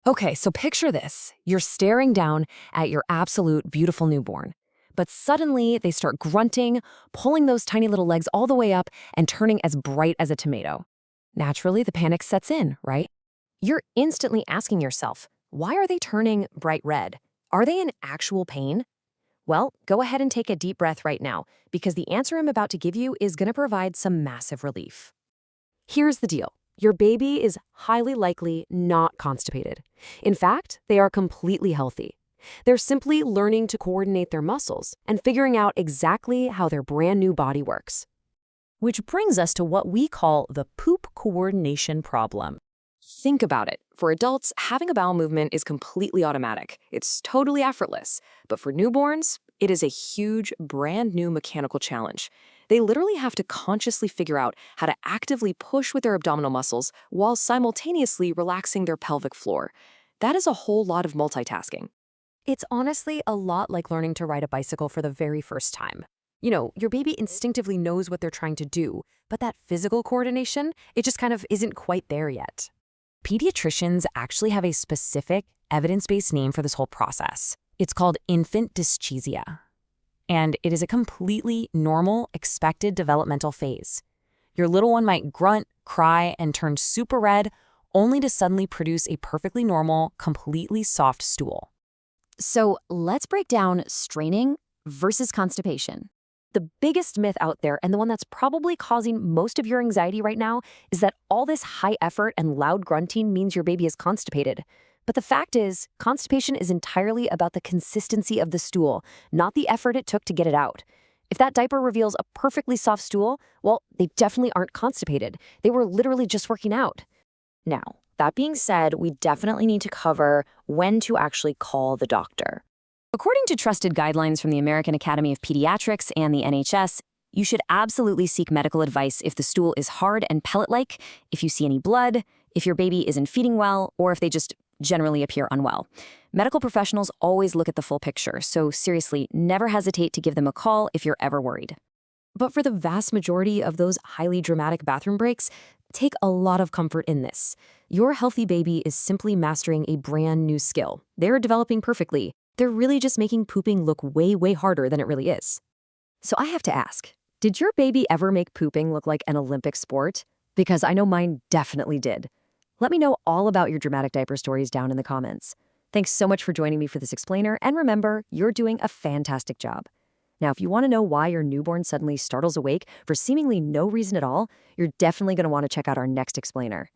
Okay, so picture this. You're staring down at your absolute beautiful newborn. But suddenly they start grunting, pulling those tiny little legs all the way up and turning as bright as a tomato. Naturally, the panic sets in, right? You're instantly asking yourself, why are they turning bright red? Are they in actual pain? Well, go ahead and take a deep breath right now, because the answer I'm about to give you is going to provide some massive relief. Here's the deal. Your baby is highly likely not constipated. In fact, they are completely healthy. They're simply learning to coordinate their muscles and figuring out exactly how their brand new body works. Which brings us to what we call the poop coordination problem. Think about it. For adults, having a bowel movement is completely automatic. It's totally effortless. But for newborns, it is a huge, brand new mechanical challenge. They literally have to consciously figure out how to actively push with their abdominal muscles while simultaneously relaxing their pelvic floor. That is a whole lot of multitasking. It's honestly a lot like learning to ride a bicycle for the very first time. You know, your baby instinctively knows what they're trying to do, but that physical coordination, it just kind of isn't quite there yet. Pediatricians actually have a specific, evidence-based name for this whole process. It's called infant dyschezia. And it is a completely normal, expected developmental phase. Your little one might grunt, cry, and turn super red, only to suddenly produce a perfectly normal, completely soft stool. So let's break down straining versus constipation. The biggest myth out there, and the one that's probably causing most of your anxiety right now, is that all this high effort and loud grunting means your baby is constipated. But the fact is, constipation is entirely about the consistency of the stool, not the effort it took to get it out. If that diaper reveals a perfectly soft stool, well, they definitely aren't constipated. They were literally just working out. Now, that being said, we definitely need to cover when to actually call the doctor. According to trusted guidelines from the American Academy of Pediatrics and the NHS, you should absolutely seek medical advice if the stool is hard and pellet-like, if you see any blood, if your baby isn't feeding well, or if they just generally appear unwell. Medical professionals always look at the full picture, so seriously, never hesitate to give them a call if you're ever worried. But for the vast majority of those highly dramatic bathroom breaks, take a lot of comfort in this. Your healthy baby is simply mastering a brand new skill. They're developing perfectly. They're really just making pooping look way, way harder than it really is. So I have to ask, did your baby ever make pooping look like an Olympic sport? Because I know mine definitely did. Let me know all about your dramatic diaper stories down in the comments. Thanks so much for joining me for this explainer, and remember, you're doing a fantastic job. Now, if you want to know why your newborn suddenly startles awake for seemingly no reason at all, you're definitely going to want to check out our next explainer.